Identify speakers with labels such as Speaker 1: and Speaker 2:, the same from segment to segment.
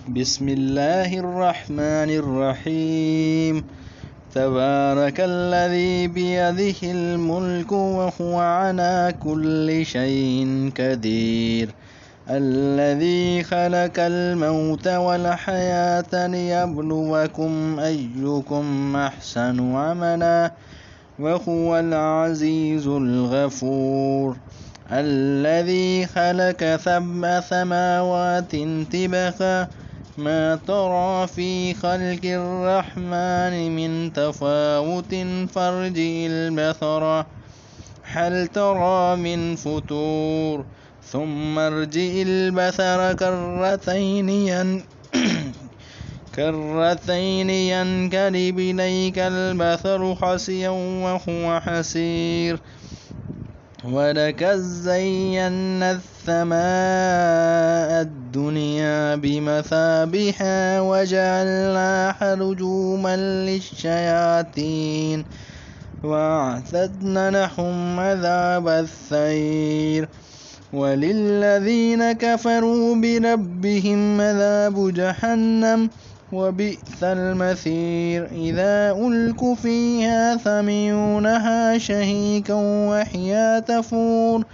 Speaker 1: بسم الله الرحمن الرحيم. تبارك الذي بيده الملك وهو على كل شيء قدير، الذي خلق الموت والحياة ليبلوكم أيكم أحسن عملا وهو العزيز الغفور. الذي خلق 7 سماوات طباقا ما ترى في خلق الرحمن من تفاوت فارجع البصر هل ترى من فتور ثم ارجع البصر كرتين ينقلب إليك البصر خاسئا وهو حسير. ولقد زينا السماء الدنيا بمصابيح وجعلناها رجوما للشياطين وأعتدنا لهم عذاب السعير. وللذين كفروا بربهم عذاب جهنم وبئس المصير. إذا ألقوا فيها سمعوا شهيقا وهي تفور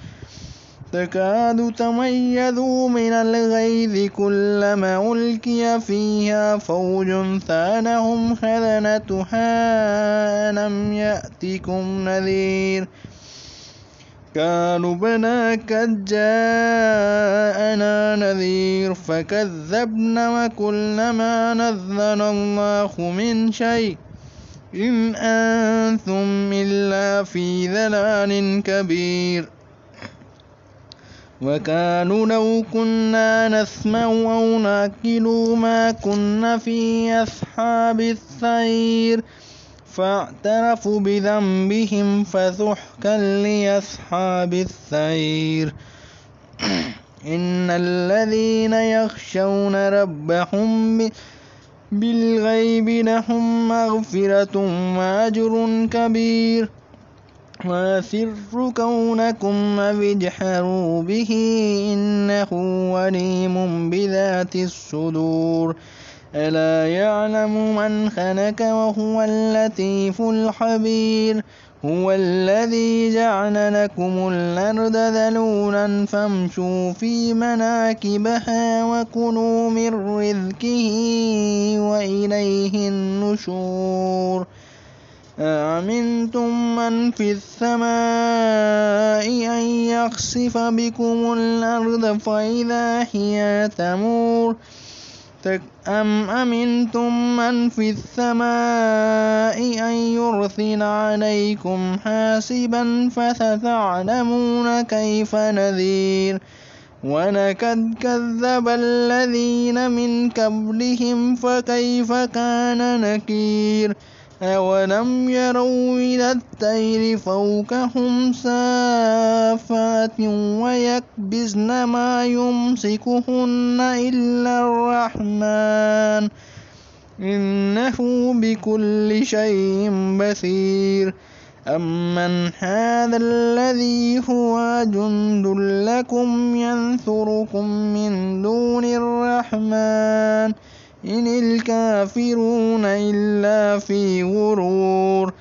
Speaker 1: تكاد تميز من الغيظ كلما ألقي فيها فوج سألهم خزنتها ألم يأتكم نذير قالوا بلى قد جاءنا نذير فكذبنا وقلنا ما نزل الله من شيء إن أنتم إلا في ضلال كبير. وقالوا لو كنا نسمع أو نعقل ما كنا في أصحاب السعير فاعترفوا بذنبهم فسحقا لأصحاب السعير. إن الذين يخشون ربهم بالغيب لهم مغفرة وأجر كبير. وأسروا قولكم أو اجهروا به إنه عليم بذات الصدور. ألا يعلم من خلق وهو اللطيف الخبير. هو الذي جعل لكم الأرض ذلولا فامشوا في مناكبها وكلوا من رزقه وإليه النشور. أأمنتم من في السماء أن يخسف بكم الأرض فإذا هي تمور أم أمنتم من في السماء أن يرسل عليكم حاسبا فستعلمون كيف نذير. ولقد كذب الذين من قبلهم فكيف كان نكير. أولم يروا إلى الطير فوقهم صافات ويقبضن ما يمسكهن إلا الرحمن إنه بكل شيء بصير. أمن هذا الذي هو جند لكم ينصركم من دون الرحمن إن الكافرون إلا في غرور.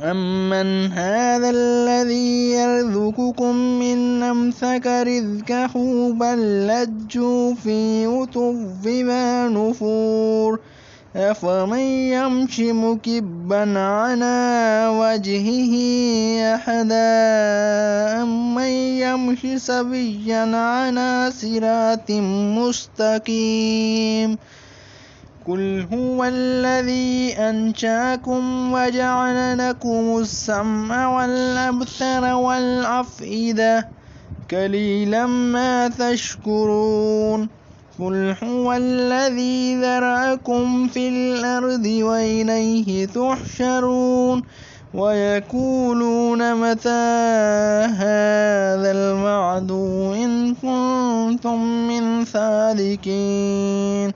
Speaker 1: أمن هذا الذي يرزقكم من أمسك رزقه بل لجوا في عتو ونفور. أفمن يمشي مكبا على وجهه أحدا أمن يمشي سويا على صراط مستقيم. قل هو الذي أنشأكم وجعل لكم السمع والأبصار والأفئدة قليلا ما تشكرون. قل هو الذي ذرأكم في الأرض وإليه تحشرون. ويقولون متى هذا الوعد إن كنتم من صادقين.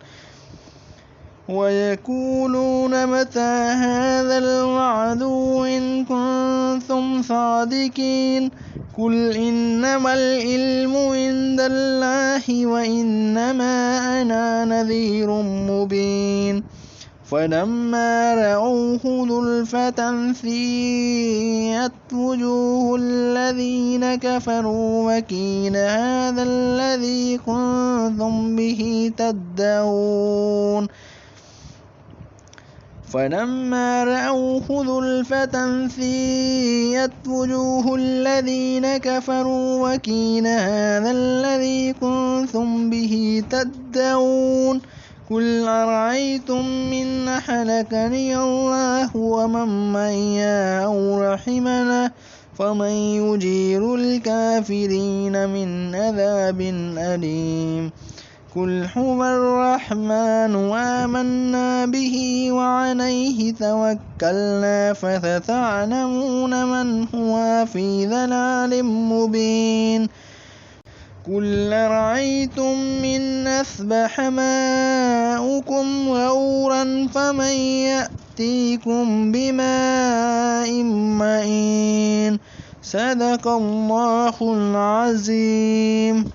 Speaker 1: ويقولون متى هذا الوعد إن كنتم صادقين قل إنما العلم عند الله وإنما أنا نذير مبين فلما رأوه زلفة سيئت وجوه الذين كفروا وقيل هذا الذي كنتم به تدعون فلما رأوه زلفة سيئت وجوه الذين كفروا وقيل هذا الذي كنتم به تدعون قل أرأيتم من أهلكني الله ومن معي أو رحمنا فمن يجير الكافرين من عذاب أليم قل هو الرحمن آمنا به وعليه توكلنا فستعلمون من هو في ضلال مبين قل أرأيتم من أصبح ماؤكم غورا فمن يأتيكم بماء معين صدق الله العظيم.